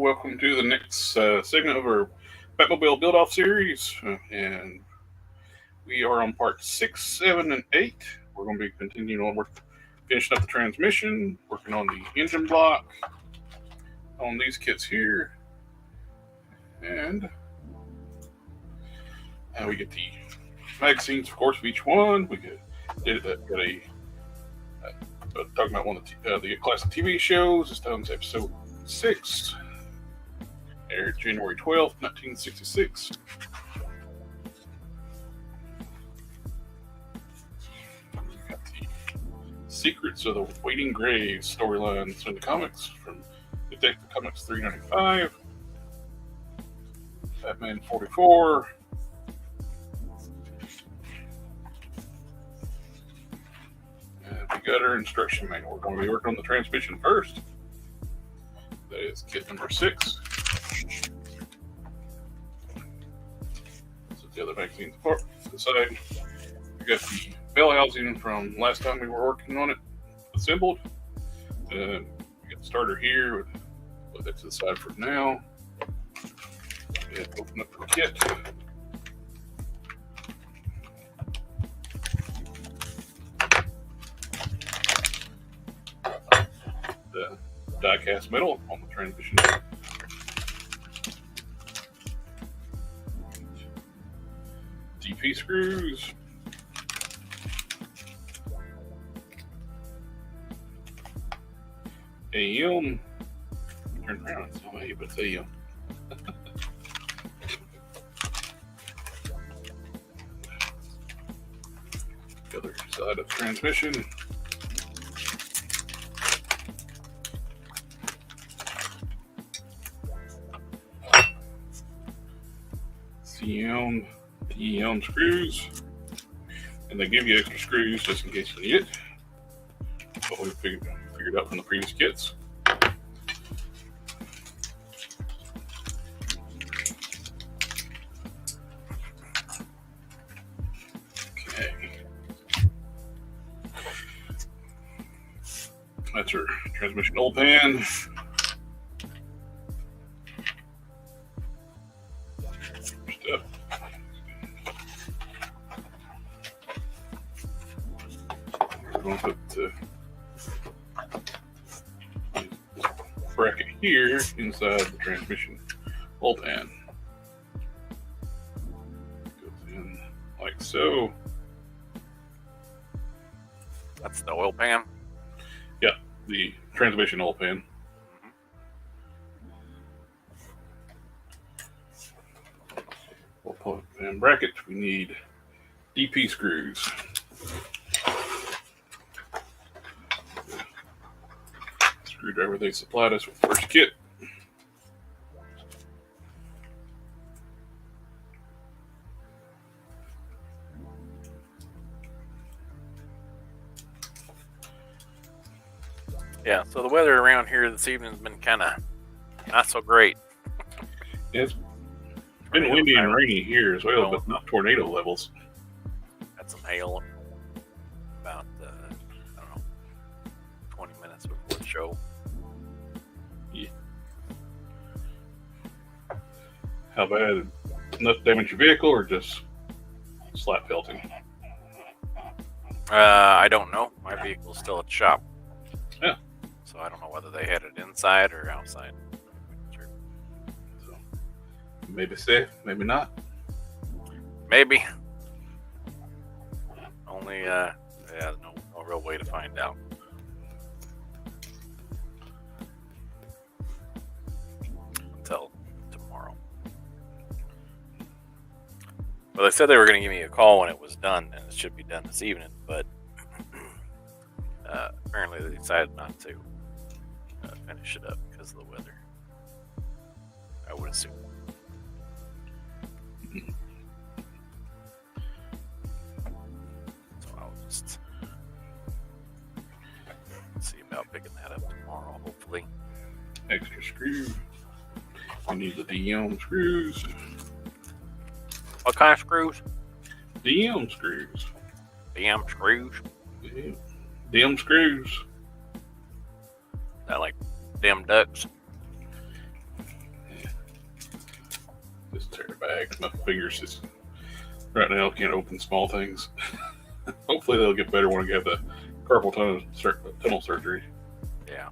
welcome to the next segment of our Batmobile build-off series, and we are on part 6, 7, and 8. We're going to be continuing on. We're finishing up the transmission, working on the engine block, on these kits here, and we get the magazines, of course, of each one. We got talking about one of the classic TV shows. This time's episode 6, aired January 12th, 1966. We got the Secrets of the Waiting Graves storylines in the comics from Detective Comics 395, Batman 44, and we got our instruction manual. We're going to be working on the transmission first. That is kit number 6. So the other magazines apart to the side. We got the bell housing from last time we were working on it assembled. We got the starter here. Put that to the side for now. And open up the kit. The die-cast metal on the transmission. DP screws. AM. Turn around, it's not A, but it's AM. The other side of the transmission. CM, DEM screws, and they give you extra screws just in case you need it. What we figured out from the previous kits. Okay, that's our transmission oil pan. We're going to put the bracket here inside the transmission oil pan. Goes in like so. That's the oil pan? Yeah, the transmission oil pan. We'll put in bracket. We need DP screws. Screwdriver they supplied us with first kit. Yeah, so the weather around here this evening has been kind of not so great. Yeah, it's been windy and rainy here as well, but not tornado levels. Had some hail about, I don't know, 20 minutes before the show. Yeah. How bad? Enough damage your vehicle or just slap pelting? I don't know. My vehicle's still at the shop. Yeah. So I don't know whether they had it inside or outside. Sure. So maybe safe, maybe not. Maybe. Only, no real way to find out. Until tomorrow. Well, they said they were going to give me a call when it was done, and it should be done this evening, but apparently they decided not to finish it up because of the weather. I would assume. So I'll just see about picking that up tomorrow, hopefully. Extra screw. We need the DM screws. What kind of screws? DM screws. DM screws? Yeah. DM screws. That like them ducks? bag. My fingers just right now can't open small things. Hopefully they'll get better when I get the carpal tunnel surgery. Yeah.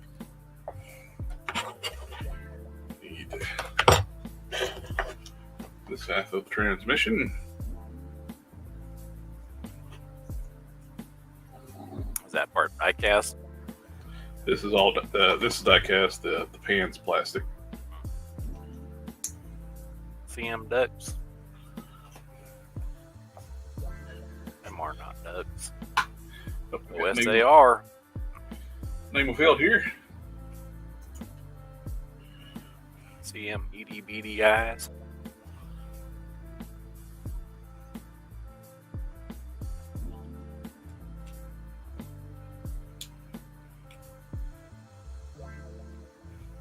Need this half of the transmission. Is that part die-cast? This is all this is die-cast. The pan's plastic. CM ducts. Them are not ducts. Oh, Yes, they are. Name of field here. CM beady beady eyes.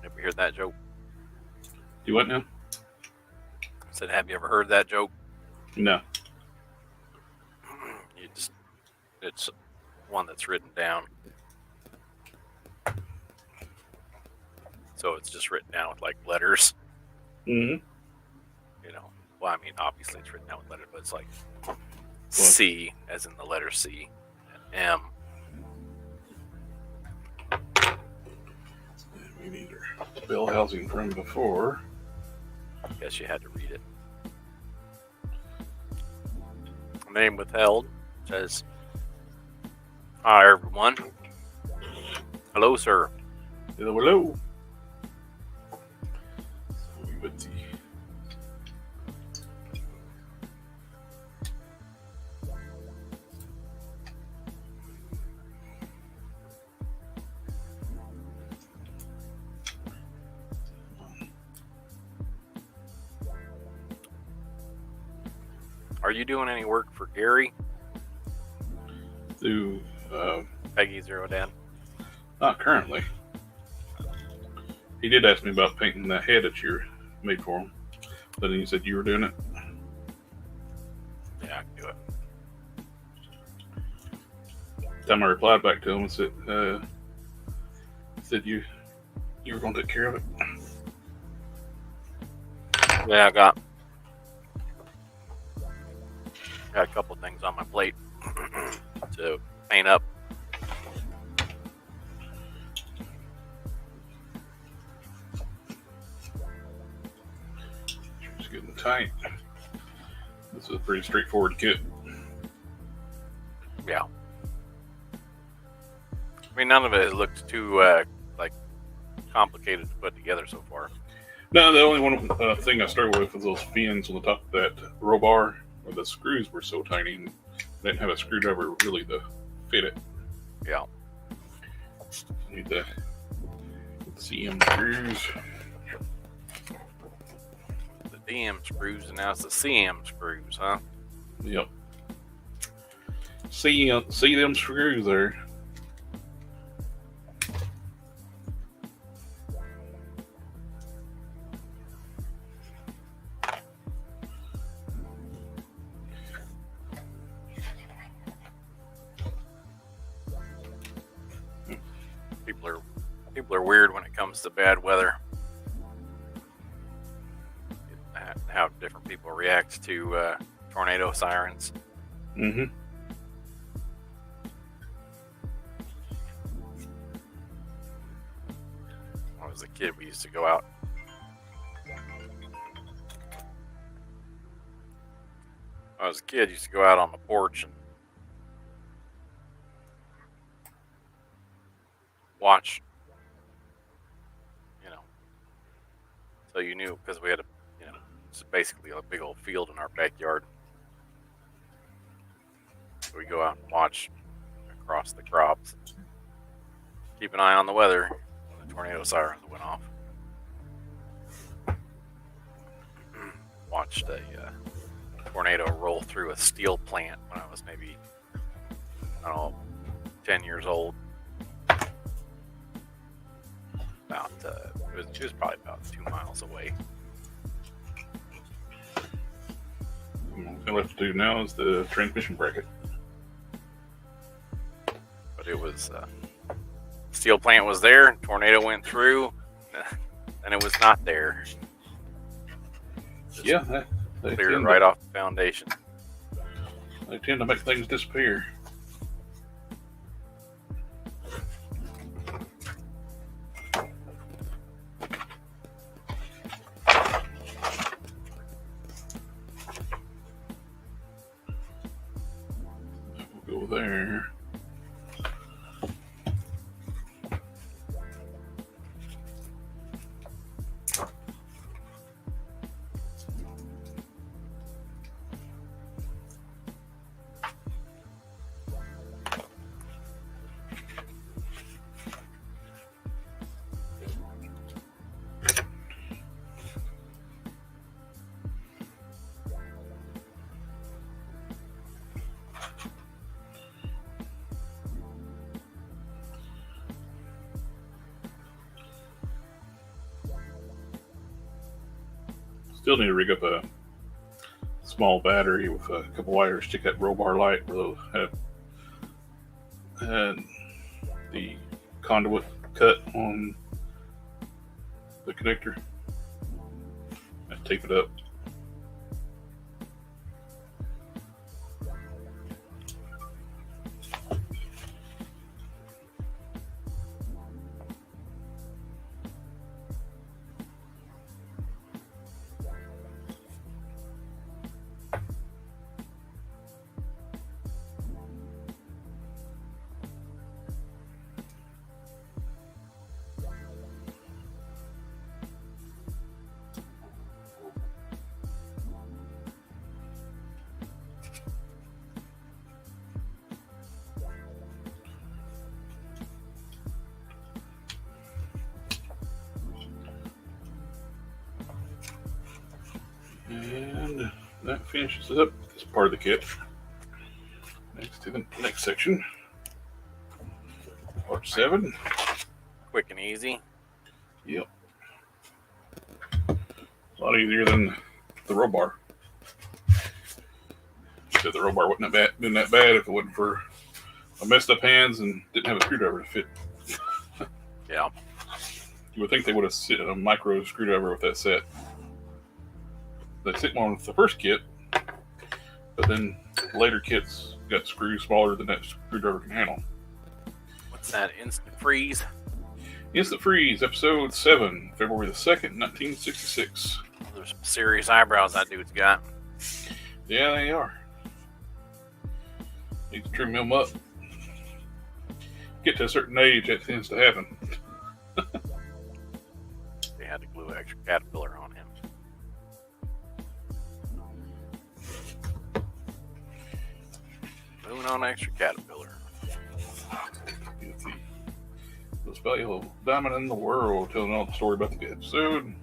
Ever heard that joke? You what now? I said, have you ever heard that joke? No. It's one that's written down. So it's just written down with like letters. Mm-hmm. You know, well, I mean, obviously it's written down with letters, but it's like C, as in the letter C, and M. We need our bill housing from before. I guess you had to read it. Name withheld says, hi everyone. Hello, sir. Hello. With the Are you doing any work for Gary? do Peggy Zero Dan? not currently. He did ask me about painting that head that you made for him, but then you said you were doing it. Yeah, I can do it. Time I replied back to him and said you were going to take care of it. Yeah, I got a couple things on my plate to paint up. It's getting tight. This is a pretty straightforward kit. Yeah. I mean, none of it looked too like complicated to put together so far. No, the only one thing I struggled with was those fins on the top of that row bar, where the screws were so tiny and I didn't have a screwdriver really to fit it. Yeah. Need the CM screws. The DM screws, and now it's the CM screws, huh? Yep. See them screws there. People are weird when it comes to bad weather. How different people react to tornado sirens. Mm-hmm. When I was a kid, we used to go out. When I was a kid, used to go out on the porch and watch. You know, so you knew, because we had it's basically a big old field in our backyard. So we go out and watch across the crops. Keep an eye on the weather when the tornado sirens went off. Watched a tornado roll through a steel plant when I was maybe, I don't know, 10 years old. About, it was probably about 2 miles away. All I have to do now is the transmission bracket. But it was, steel plant was there, tornado went through, and it was not there. Just Yeah, Clear it right off the foundation. They tend to make things disappear. We'll go there. Still need to rig up a small battery with a couple wires, stick that roll-bar light where they'll have and the conduit cut on the connector and tape it up. And that finishes up this part of the kit. Next to the next section, part 7. Quick and easy. Yep. A lot easier than the roll bar. Said the roll bar wouldn't have been that bad if it wasn't for I messed up hands and didn't have a screwdriver to fit. Yeah. You would think they would have set a micro screwdriver with that set. They set one with the first kit, but then later kits got screws smaller than that screwdriver can handle. What's that? Instant freeze? Instant Freeze, episode 7, February the 2nd, 1966. There's some serious eyebrows that dude's got. Yeah, they are. Need to trim them up. Get to a certain age, that tends to happen. They had to glue an extra caterpillar on him. Moving on, extra caterpillar. Get the most valuable diamond in the world, telling all the story about the episode.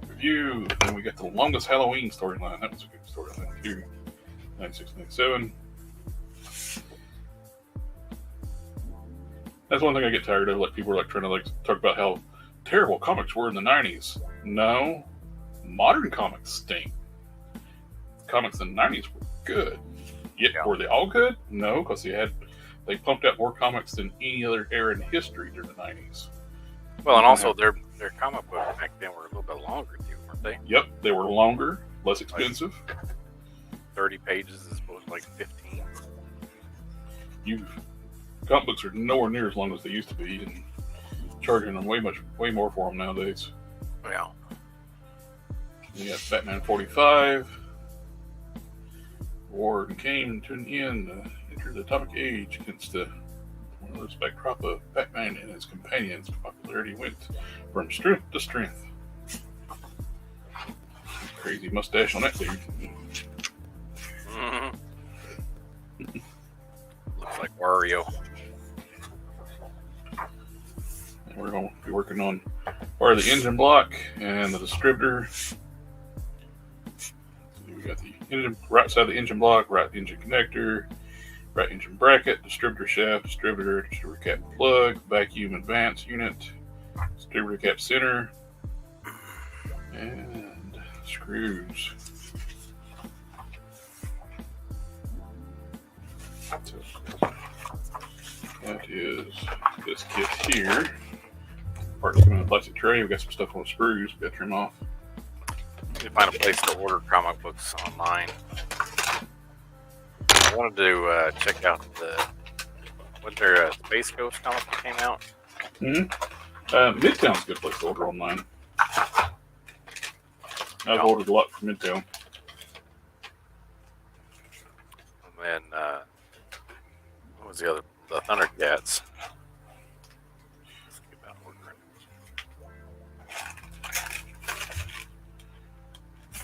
Review. Then we got the longest Halloween storyline. That was a good storyline too. 96, 97. That's one thing I get tired of. Like people are like trying to talk about how terrible comics were in the 90s. No, modern comics stink. Comics in the 90s were good. Yet were they all good? No, because they pumped out more comics than any other era in history during the 90s. Well, and also their comic books back then were a little bit longer too, weren't they? Yep, they were longer, less expensive. 30 pages as opposed to like 15. Comic books are nowhere near as long as they used to be, and charging them way more for them nowadays. Yeah. You got Batman 45. War came to an end. Entered the atomic age against the backdrop of Batman and his companions. Popularity went from strength to strength. Crazy mustache on that dude. Mm-hmm. Looks like Wario. And we're going to be working on part of the engine block and the distributor. We got the engine, right side of the engine block, right engine connector, right engine bracket, distributor shaft, distributor cap plug, vacuum advance unit, distributor cap center, and screws. So that is this kit here. Parts come in a plastic tray. We got some stuff on the screws. We got to trim off. to find a place to order comic books online. I wanted to check out was there a Space Ghost comic that came out? Midtown's a good place to order online. I've ordered a lot from Midtown. And then, what was the other? The Thundercats. Let's think about ordering.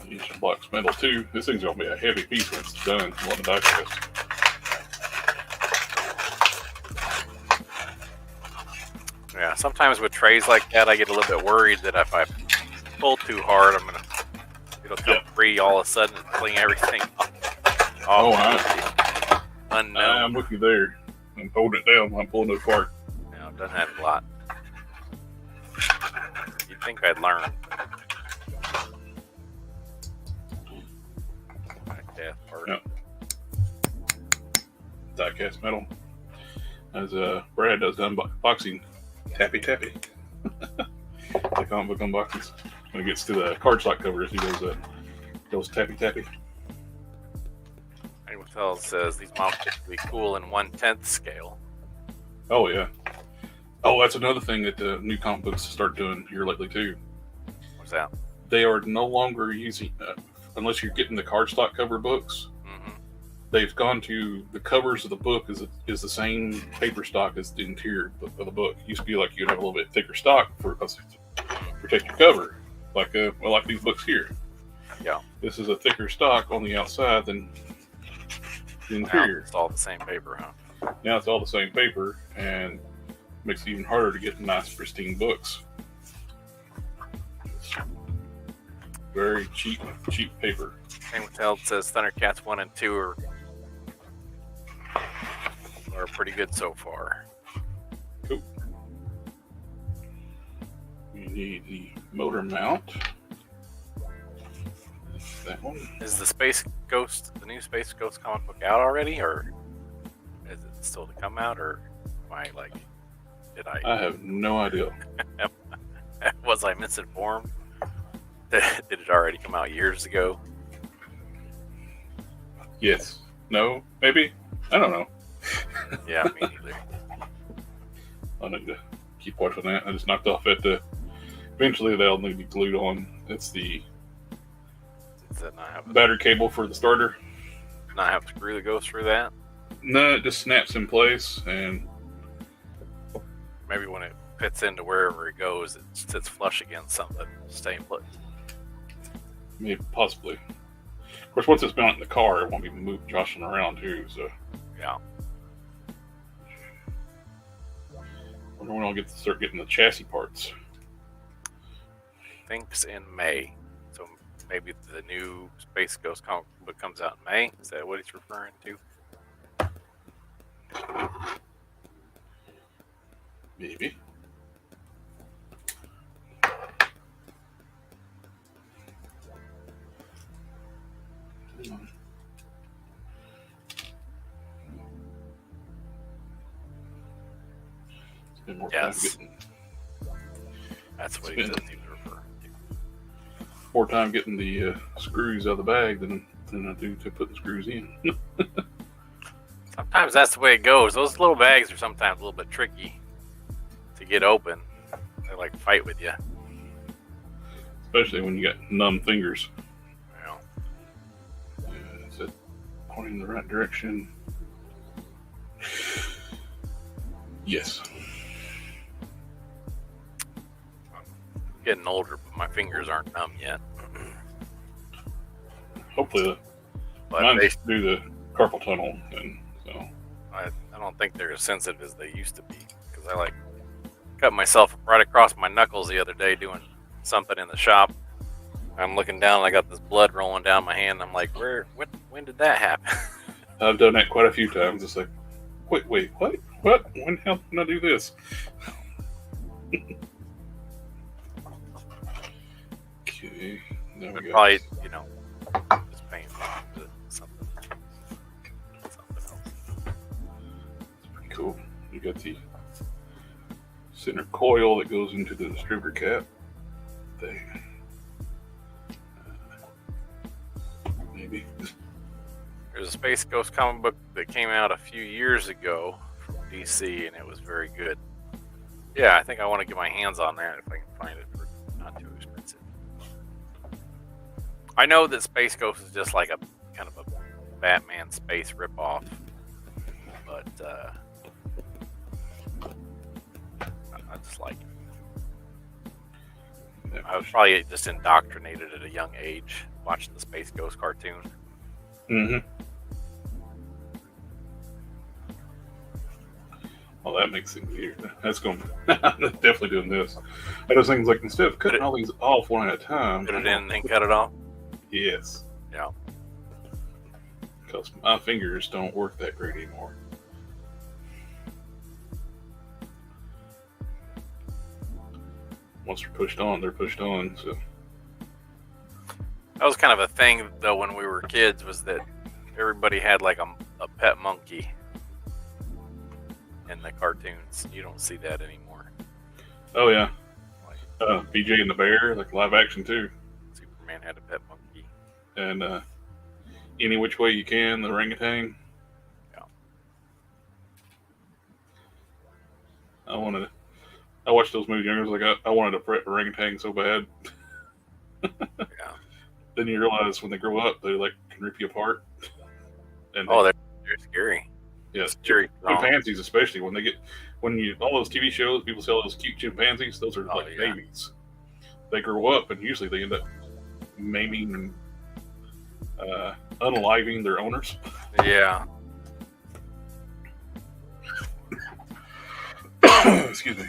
Need some blocks metal too. This thing's gonna be a heavy piece when it's done. On the digest. Yeah, sometimes with trays like that, I get a little bit worried that if I pull too hard, it'll come free all of a sudden and fling everything off. Unknown. I'm with you there. I'm holding it down when I'm pulling it apart. No, it doesn't happen a lot. You'd think I'd learn. Yep. Die-cast metal. As Brad does the unboxing. Tappy. The comic book unboxings. When it gets to the cardstock covers, he goes tappy. Anyone says these models will be cool in 1/10 scale. Oh, yeah. Oh, that's another thing that the new comic books start doing here lately, too. What's that? They are no longer using, unless you're getting the cardstock cover books, they've gone to the covers of the book is the same paper stock as the interior of the book. It used to be like you'd have a little bit thicker stock to protect your cover, like these books here. Yeah. This is a thicker stock on the outside than the interior. Now it's all the same paper, huh? Now it's all the same paper, and makes it even harder to get nice, pristine books. It's very cheap paper. Anyone says Thundercats 1 and 2 are pretty good so far. Cool. We need the motor mount. That one. Is the new Space Ghost comic book out already, or is it still to come out, or I have no idea. Was I misinformed? Did it already come out years ago? Yes. No? Maybe? I don't know. Yeah, me neither. I need to keep watching that. I just knocked off at the... Eventually they'll need to be glued on. It's the battery cable for the starter. Not have to screw the ghost through that? No, it just snaps in place, and... Maybe when it fits into wherever it goes, it sits flush against something, stay in place. Maybe, possibly. Of course, once it's mounted in the car, it won't be joshing around, too, so... Yeah. I wonder when I'll start getting the chassis parts. Thinks in May. So maybe the new Space Ghost comic book comes out in May? Is that what he's referring to? Maybe. Spend more time getting. That's what he says he was referring to. More time getting the screws out of the bag than I do to put the screws in. Sometimes that's the way it goes. Those little bags are sometimes a little bit tricky to get open. They like fight with you. Especially when you got numb fingers. Yeah. Is it pointing in the right direction? Yes. I'm getting older, but my fingers aren't numb yet. Hopefully mine do the carpal tunnel, and so I don't think they're as sensitive as they used to be, because I cut myself right across my knuckles the other day doing something in the shop. I'm looking down and I got this blood rolling down my hand. I'm like, when did that happen? I've done that quite a few times. It's like, wait, what? When the hell can I do this? Okay, there we go. Probably, just painful. Something else. Pretty cool. You got the center coil that goes into the distributor cap. There. maybe. There's a Space Ghost comic book that came out a few years ago from DC, and it was very good. Yeah, I think I want to get my hands on that if I can find it for not too expensive. I know that Space Ghost is just like a kind of a Batman space ripoff, but I just like it. I was probably just indoctrinated at a young age watching the Space Ghost cartoon. Mm-hmm. Well, that makes things easier. That's going definitely doing this. I just think like instead of cutting all these off one at a time, put it in and cut it off. Yes. Yeah. Because my fingers don't work that great anymore. Once they're pushed on, they're pushed on. So that was kind of a thing though when we were kids, was that everybody had like a pet monkey in the cartoons. You don't see that anymore. Oh yeah, BJ and the Bear, like live action too. Superman had a pet monkey. And Any Which Way You Can, the orangutan. Yeah. I watched those movies younger. I was like, I wanted a pet orangutan so bad. Yeah. Then you realize when they grow up, they like can rip you apart. And they're scary. Yes, Scary. Chimpanzees especially when all those TV shows, people sell those cute chimpanzees. Those are like babies. They grow up and usually they end up maiming and unaliving their owners. Yeah. Excuse me.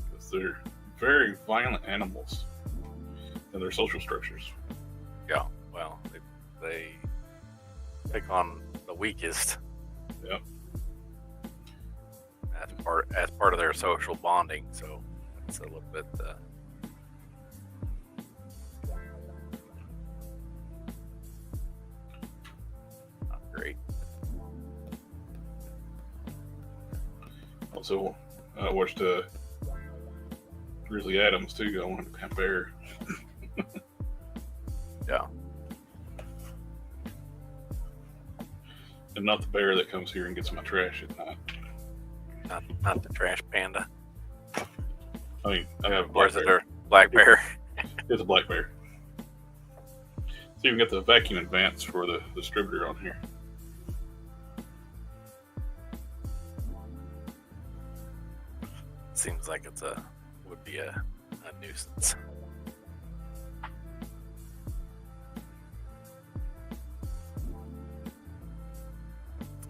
Because they're very violent animals in their social structures. Yeah. Well, they pick on the weakest. Yep. As part of their social bonding. So it's a little bit. Not great. Also, I watched Grizzly Adams too. I wanted to compare. Yeah. And not the bear that comes here and gets my trash at night. Not the trash panda. I mean, I have a Or black is it bear. a black bear? It's a black bear. So you can get the vacuum advance for the distributor on here. Seems like would be a nuisance.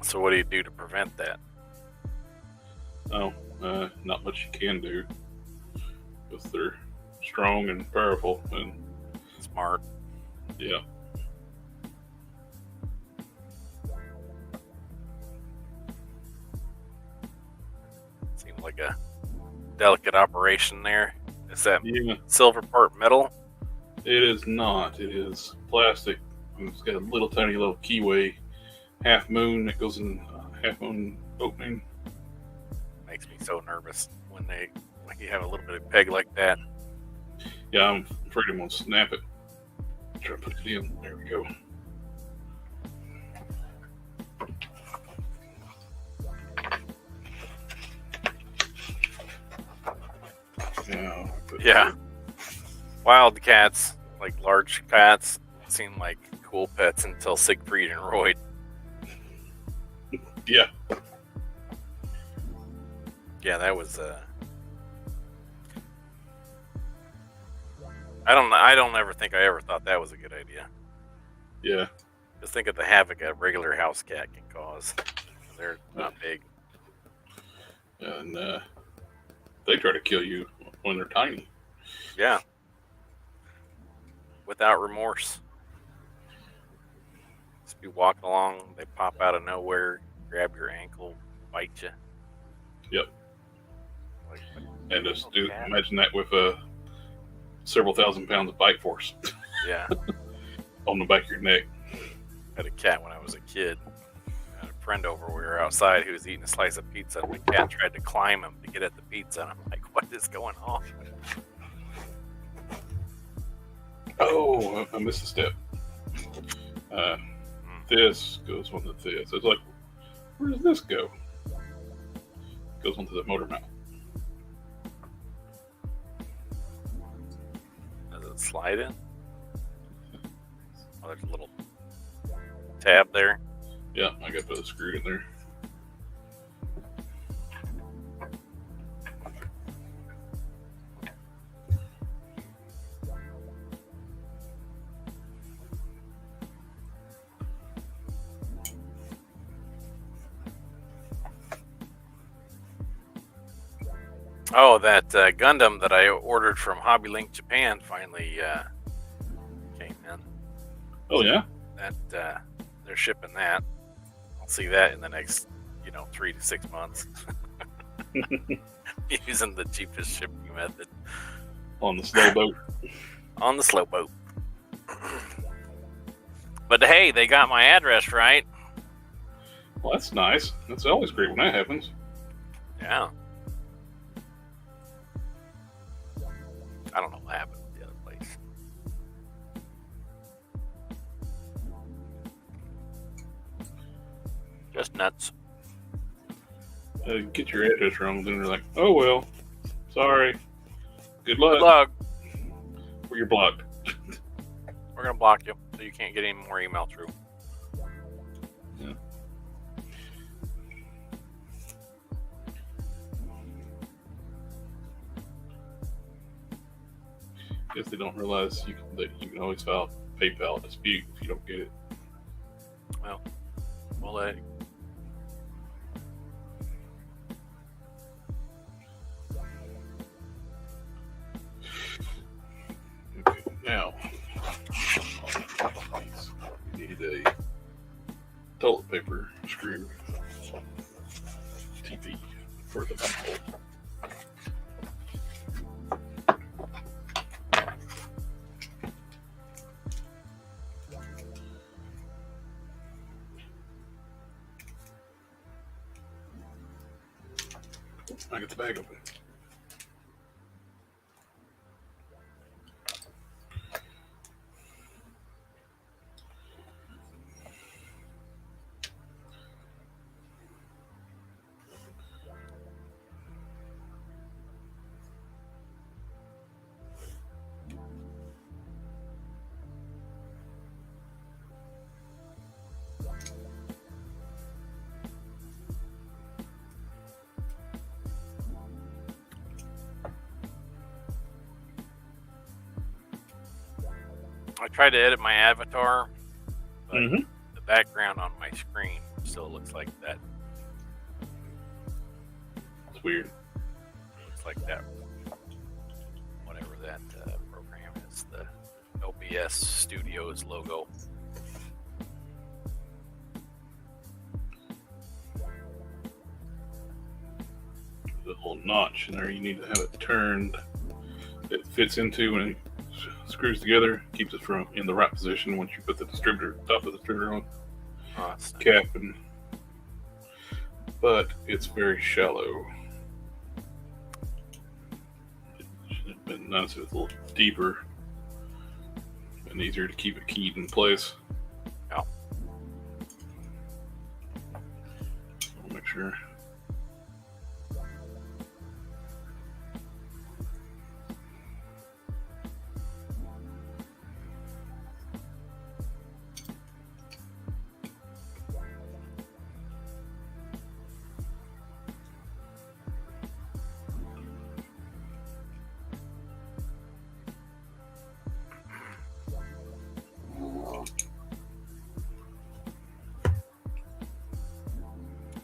So what do you do to prevent that? Oh, not much you can do. Because they're strong and powerful and Smart. yeah. Seems like a delicate operation there. Is that Yeah, silver part metal? it is not. It is plastic. And it's got a little tiny little keyway half moon that goes in half moon opening. Makes me so nervous when you have a little bit of peg like that. Yeah, I'm afraid I'm gonna snap it. Try to put it in. There we go. Yeah. Wild cats, like large cats, seem like cool pets until Siegfried and Roy. Yeah. Yeah, that was I don't ever think I ever thought that was a good idea. Yeah. Just think of the havoc a regular house cat can cause. They're not big. And they try to kill you when they're tiny. Yeah. Without remorse. Just be walking along, they pop out of nowhere, grab your ankle, bite you. Yep. Like, And just cat. imagine that with several thousand pounds of bite force Yeah. on the back of your neck. I had a cat when I was a kid. I had a friend over. We were outside. He was eating a slice of pizza, and the cat tried to climb him to get at the pizza. And I'm like, "What is going on?" Oh, I missed a step. This goes onto this. It's like, where does this go? It goes onto the motor mount. Does it slide in? Oh, there's a little tab there. Yeah, I got those screwed in there. Oh, that Gundam that I ordered from Hobby Link Japan finally came in. Oh yeah. That they're shipping that. I'll see that in the next, 3 to 6 months. Using the cheapest shipping method. On the slow boat. On the slow boat. But hey, they got my address right. Well, that's nice. That's always great when that happens. Yeah. I don't know what happened with the other place. Just nuts. Get your address wrong, then they're like, oh well, sorry. Good luck. Good luck. Or you're blocked. We're gonna block you so you can't get any more email through. Yeah. Guess they don't realize that you can always file PayPal dispute if you don't get it. Well, Okay, now we need a toilet paper screw TV for the bump. I get the bag open. I tried to edit my avatar, but Mm-hmm. the background on my screen still looks like that. It's weird. Looks like that. Whatever that program is, the OBS Studios logo. The little notch in there, you need to have it turned. It fits into when it screws together, keeps it from in the right position once you put the top of the distributor on. Oh, that's nice. Cap and, but it's very shallow. It should have been nice if it was a little deeper and easier to keep it keyed in place. Yeah. I'll make sure.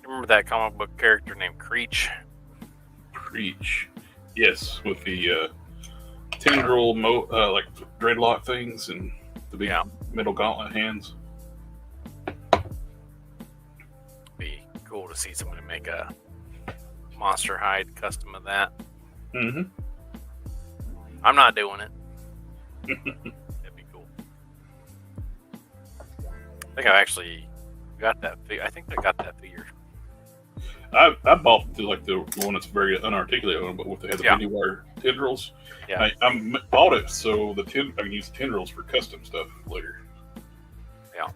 Remember that comic book character named Creech? Preach. Yes, with the tendril, like dreadlock things and the big metal gauntlet hands. Be cool to see somebody make a Monster Hide custom of that. Mm-hmm. I'm not doing it. That'd be cool. I think I actually got that. I think I got that figure. I bought the one that's very unarticulated one, but with the Yeah. bendy wire tendrils. Yeah. I bought it so I can use the tendrils for custom stuff later. Yeah.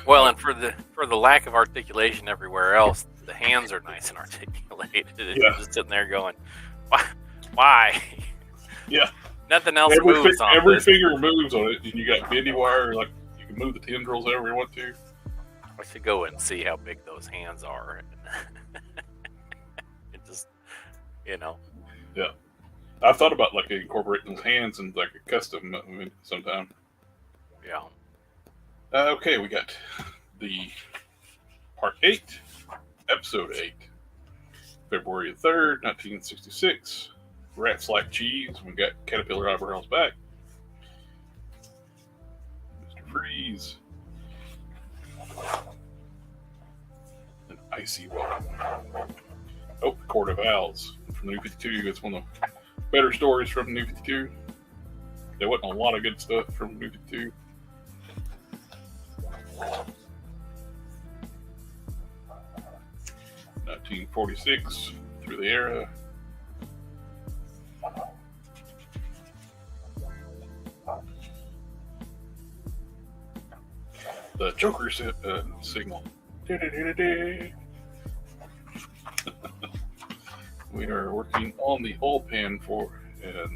Well, and for the lack of articulation everywhere else, the hands are nice and articulated. You're just sitting there going, why? Yeah. Nothing else moves on every this. finger moves on it, and you got bendy wire. Like you can move the tendrils however you want to. I should go and see how big those hands are. It just, Yeah. I've thought about like incorporating those hands in like a custom sometime. Yeah. Okay, we got the part 8, episode 8, February 3rd, 1966. Rats Like Cheese. We got Caterpillar Eyebrows back. Mr. Freeze. An Icy Water. Oh, the Court of Owls from the New 52. It's one of the better stories from the New 52. There wasn't a lot of good stuff from the New 52. (1946) Through the Era. The Joker signal. We are working on the oil pan and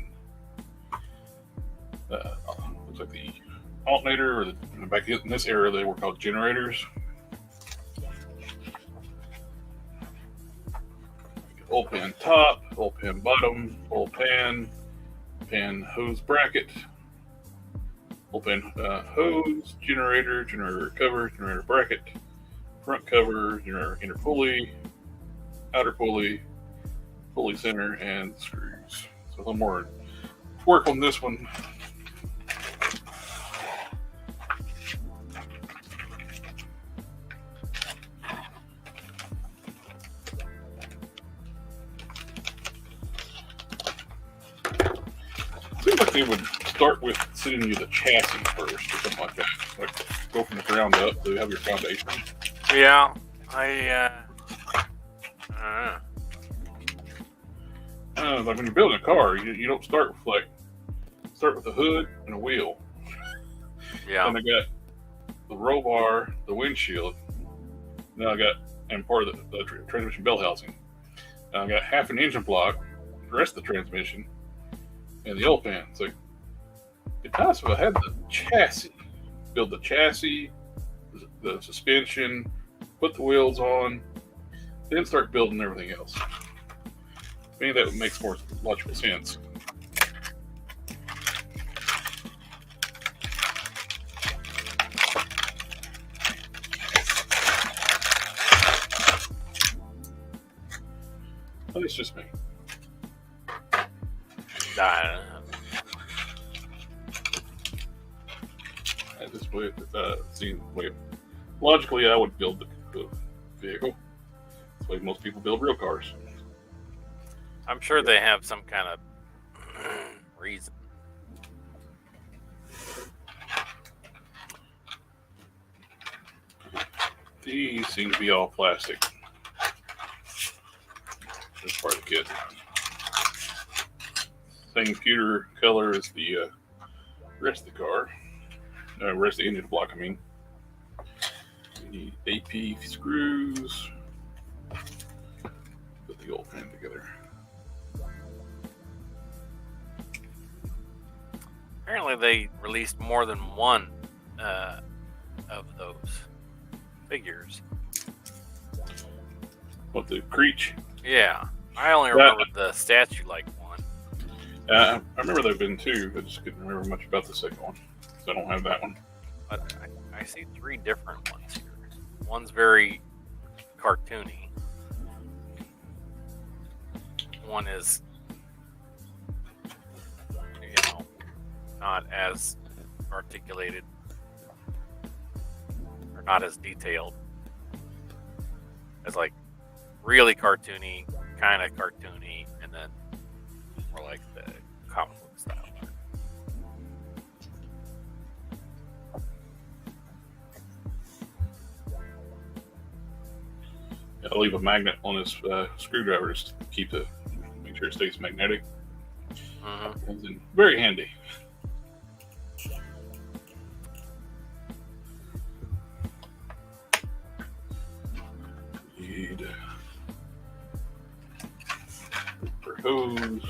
looks like the alternator, or back in this era they were called generators. Oil pan top, oil pan bottom, oil pan hose bracket, oil pan hose, generator cover, generator bracket, front cover, generator inner pulley, outer pulley center, and screws. So a little more work on this one. Seems like they would start with sending you the chassis first or something like that. Like go from the ground up so you have your foundation. Yeah. Like when you're building a car, you don't start with a hood and a wheel. Yeah. And I got the roll bar, the windshield. Then I got part of the transmission bell housing. And I got half an engine block, the rest of the transmission, and the oil pan. So it'd nice if I had the chassis. Build the chassis, the suspension, put the wheels on, then start building everything else. To me, that makes more logical sense. But it's just me. At this way, logically, I would build the vehicle. That's the way most people build real cars. I'm sure they have some kind of reason. These seem to be all plastic. This part of the kit. Same pewter color as the rest of the car. Rest of the engine block, I mean. We need AP screws. Put the old pan together. Apparently, they released more than one of those figures. What, the Creech? Yeah, I only remember the statue like one. I remember there have been two. I just couldn't remember much about the second one. So I don't have that one. But I see 3 different ones here. One's very cartoony. One is, not as articulated or not as detailed as like really cartoony, kind of cartoony, and then more like the comic book style. Yeah, I leave a magnet on this screwdriver to make sure it stays magnetic. Comes in very handy. Need for hose.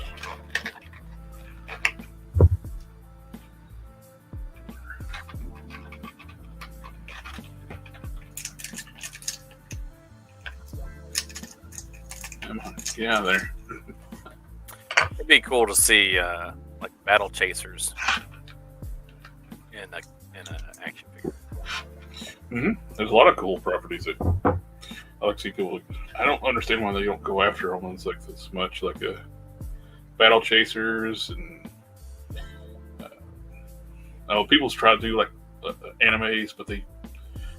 Come on, get out of there. It'd be cool to see like battle chasers in a action figure. There's a lot of cool properties that I like to see people. I don't understand why they don't go after ones like this much, like battle chasers and people's try to do like animes, but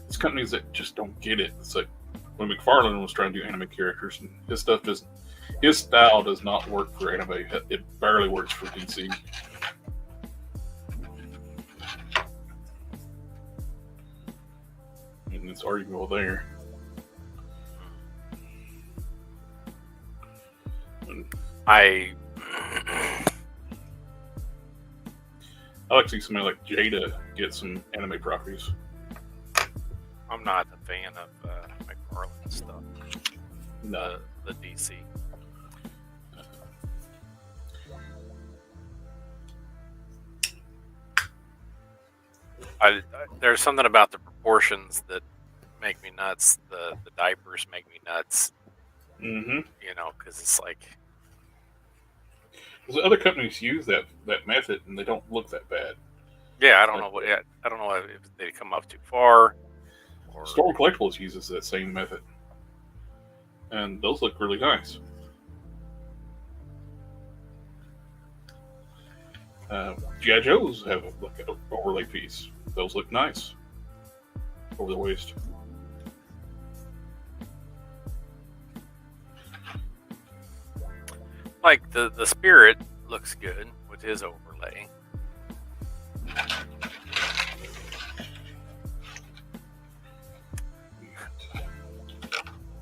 it's companies that just don't get it. It's like when McFarlane was trying to do anime characters, and his style does not work for anime. It barely works for DC. And it's arguable there. I like to see somebody like Jada get some anime properties. I'm not a fan of McFarlane stuff. No. The DC. There's something about the proportions that make me nuts. The diapers make me nuts. Mm-hmm. You know, because it's like. Because other companies use that method and they don't look that bad. Yeah, I don't know if they come up too far. Or... Storm Collectibles uses that same method, and those look really nice. G.I. Joes have like an overlay piece. Those look nice over the waist. Like the Spirit looks good with his overlay.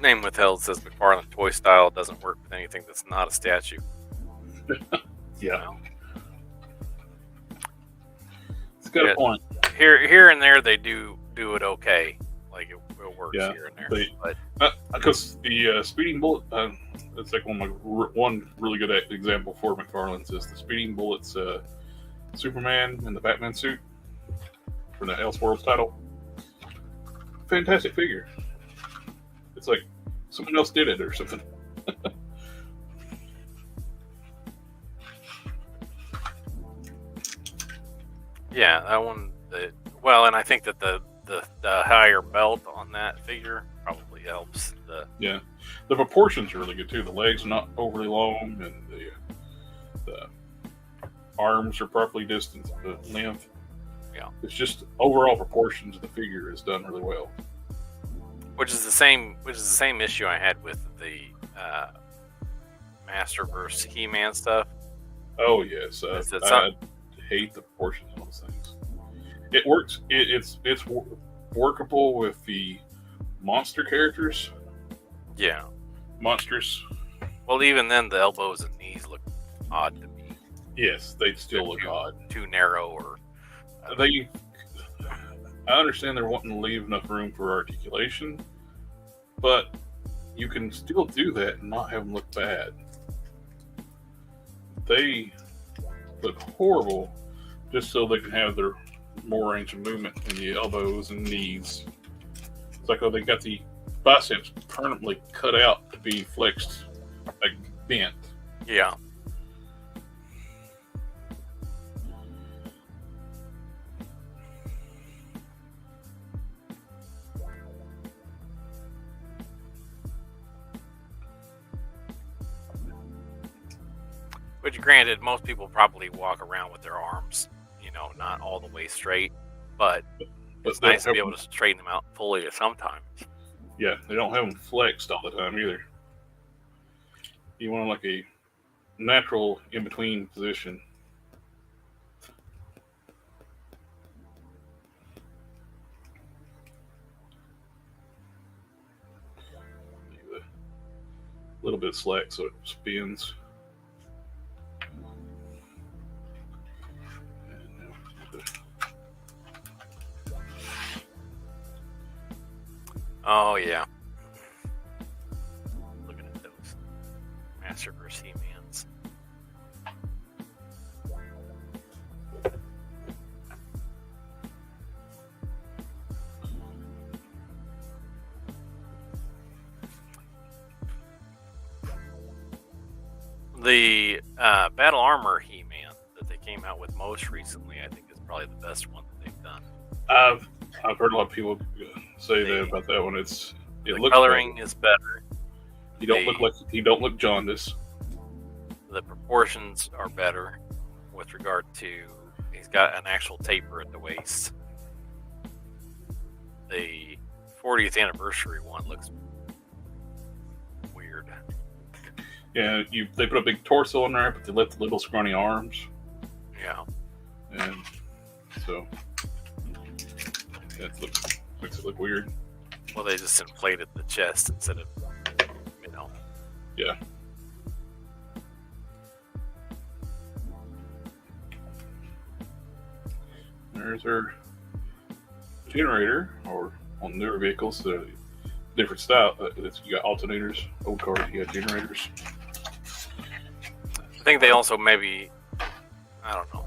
Name withheld says McFarlane toy style doesn't work with anything that's not a statue. Yeah. It's a good point. Here and there they do it okay. Like it works here and there. Because the Speeding Bullet, it's like one really good example for McFarlane's is the Speeding Bullet's Superman in the Batman suit for the Elseworlds title. Fantastic figure. It's like someone else did it or something. Yeah, that one. And I think that the higher belt on that figure probably helps. The proportions are really good too. The legs are not overly long, and the arms are properly distanced. The length. Yeah, it's just overall proportions of the figure is done really well. Which is the same issue I had with the Masterverse He-Man stuff. Oh yes, I hate the proportions of those things. It works. It's workable with the monster characters. Yeah, monsters. Well, even then, the elbows and knees look odd to me. Yes, they still look odd. Too narrow, or I understand they're wanting to leave enough room for articulation, but you can still do that and not have them look bad. They look horrible just so they can have their more range of movement in the elbows and knees. It's like, they got the biceps permanently cut out to be flexed, like bent. Yeah. Which, granted, most people probably walk around with their arms, not all the way straight, but it's nice to be able to straighten them out fully sometimes. Yeah, they don't have them flexed all the time either. You want like a natural in-between position. little bit of slack so it spins. Oh yeah. Looking at those Masterverse He-Mans. The Battle Armor He-Man that they came out with most recently, I think, is probably the best one that they've done. I've heard a lot of people say that about that one. The coloring is better. He don't look jaundiced. The proportions are better with regard to he's got an actual taper at the waist. The 40th anniversary one looks weird. Yeah, they put a big torso on there, but they left the little scrawny arms. Yeah. And so that makes it look weird. Well, they just inflated the chest instead of, Yeah. There's our generator, or on newer vehicles, the different style. You got alternators. Old cars, you got generators. I think they also maybe, I don't know,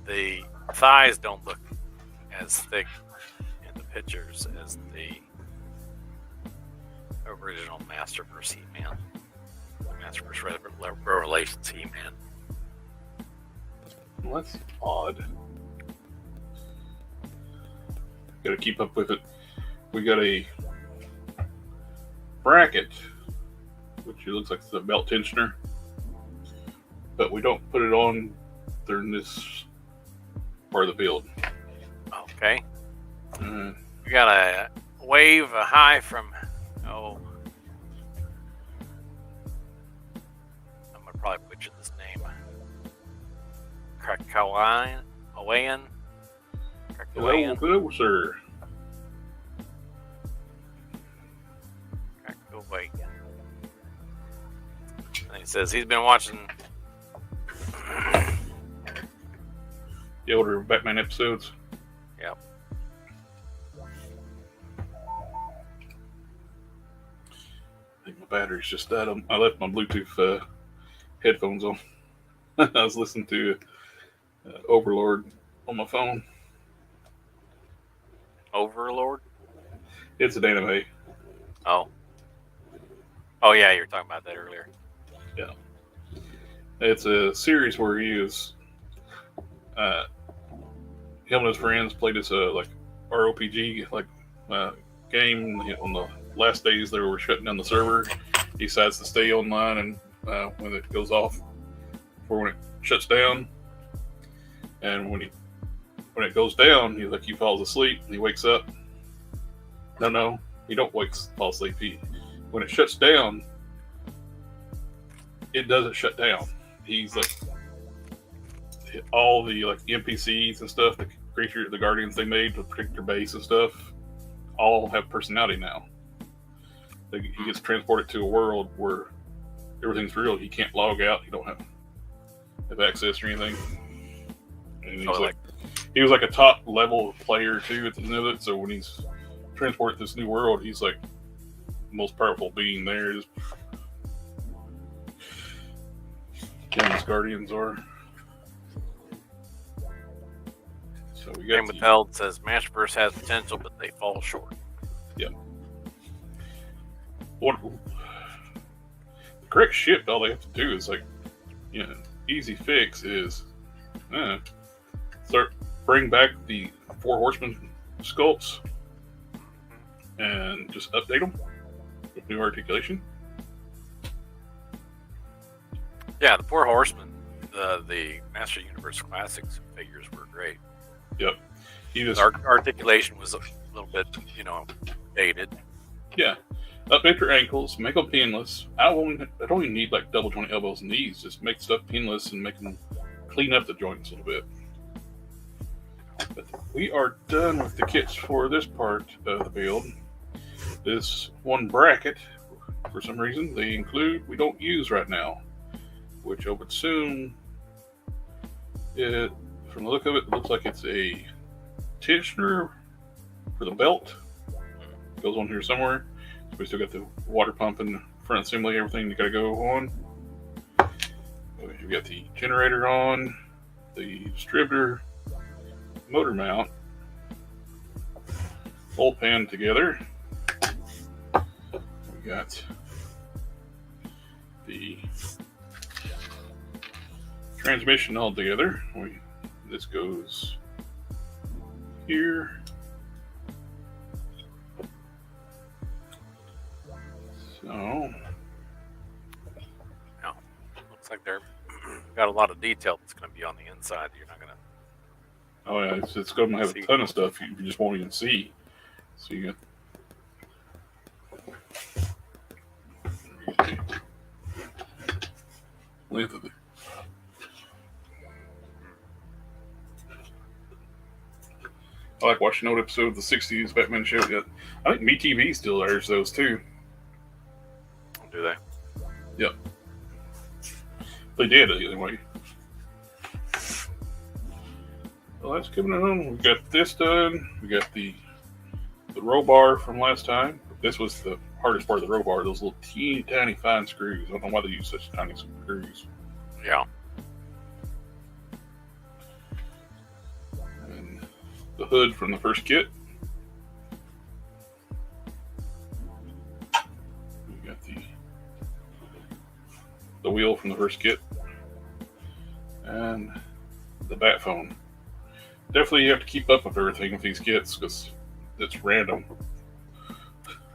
the thighs don't look as thick in the pictures as the original Masterverse He-Man. Masterverse Revelations He-Man. Well, that's odd. Got to keep up with it. We got a bracket, which looks like it's a belt tensioner, but we don't put it on during this part of the build. Okay. We got a wave, a high from, I'm going to probably butcher this name. Krakauan? Hello, sir. And he says he's been watching the older Batman episodes. Yep. I think my battery's just dead. I left my Bluetooth headphones on. I was listening to Overlord on my phone. Overlord? It's an anime. Oh. Oh, yeah, you were talking about that earlier. Yeah. It's a series where he is, him and his friends played this like RPG game. On the last days they were shutting down the server. He decides to stay online, and when it goes off, or when it shuts down, and when it goes down, he falls asleep and he wakes up. No, he don't fall asleep. When it shuts down, it doesn't shut down. He's like all the NPCs and stuff, the creatures, the guardians they made to protect their base and stuff, all have personality now. He gets transported to a world where everything's real. He can't log out. He don't have access or anything. And he was like a top level player too at the end of it. So when he's transported to this new world, he's like the most powerful being there. His guardians are. So we got. Game withheld says Masterverse has potential, but they fall short. Yeah. The correct shift, all they have to do is easy fix is bring back the 4 Horsemen sculpts and just update them with new articulation. Yeah, the 4 Horsemen, the Master Universe Classics figures were great. Yep. Articulation was a little bit, dated. Yeah. Update your ankles, make them pinless. I don't even need double joint elbows and knees. Just make stuff pinless and make them clean up the joints a little bit. But we are done with the kits for this part of the build. This one bracket for some reason, they include we don't use right now, which I would assume from the look of it, looks like it's a tensioner for the belt. It goes on here somewhere. So we still got the water pump and front assembly, everything you got to go on. We've got the generator on, the distributor, motor mount, full pan together. We got the transmission all together. This goes here. So, now, looks like they're got a lot of detail that's going to be on the inside. You're not going to. Oh yeah, it's going to have a ton of stuff you just won't even see. So you got. Length of it. I like watching old episodes of the 60s Batman show. I think MeTV still airs those too. Do they? Yep. They did anyway. Well, that's coming on. We got this done. We got the roll bar from last time. This was the hardest part of the roll bar. Those little teeny tiny fine screws. I don't know why they use such tiny screws. Yeah. And the hood from the first kit. We got the wheel from the first kit. And the bat phone. Definitely you have to keep up with everything with these kits because it's random.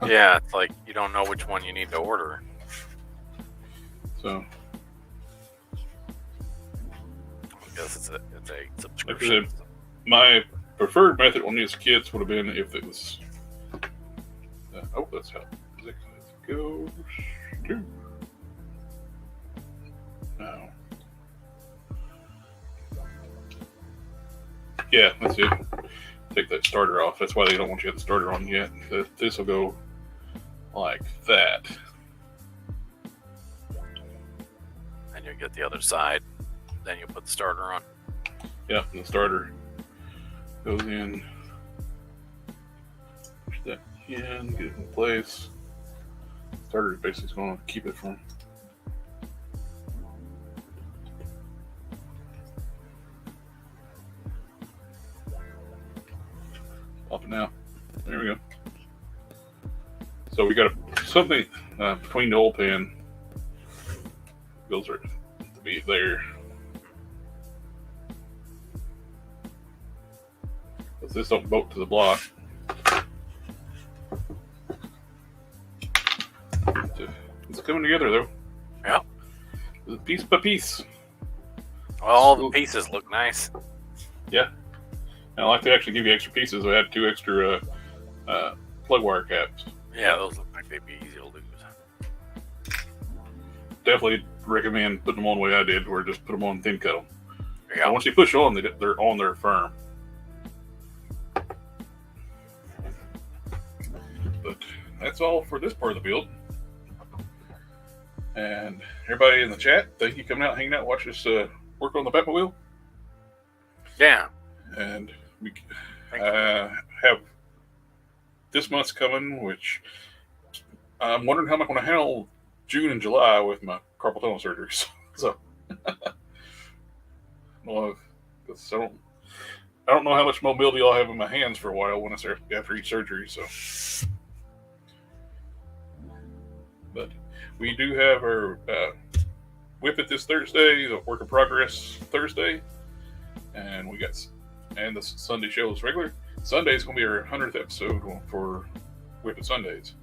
Yeah, it's like you don't know which one you need to order. So I guess it's a like I subscription. said, my preferred method on these kits would have been if it was. That's how it goes. No. Yeah, that's it. Take that starter off. That's why they don't want you to have the starter on yet. This will go like that. And you get the other side. Then you put the starter on. Yeah, and the starter goes in. Push that in, get it in place. Starter is basically going to keep it from. Popping out. There we go. So we got something between the oil pan. Goes right to be there. Because this don't bolt to the block. It's coming together though. Yeah. Piece by piece. Well, all the pieces look nice. Yeah. And I like to actually give you extra pieces. I had 2 extra plug wire caps. Yeah, those look like they'd be easy to lose. Definitely recommend putting them on the way I did, or just put them on thin cut them. Yeah. And once you push on, they're on there firm. But that's all for this part of the build. And everybody in the chat, thank you for coming out, hanging out, watch us work on the Batmobile. Yeah. And we have this month's coming, which I'm wondering how I'm going to handle June and July with my carpal tunnel surgeries. So, well, I don't know how much mobility I'll have in my hands for a while when after each surgery. So, but we do have our whip it this Thursday, the work in progress Thursday, and the Sunday show is regular. Sunday is going to be our 100th episode for Whip It Sundays.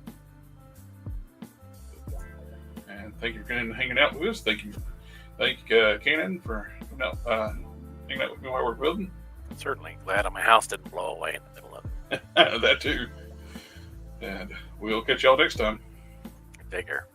And thank you for hanging out with us. Thank you, Cannon, for hanging out with me while we're building. Certainly glad my house didn't blow away in the middle of it. That too. And we'll catch y'all next time. Take care.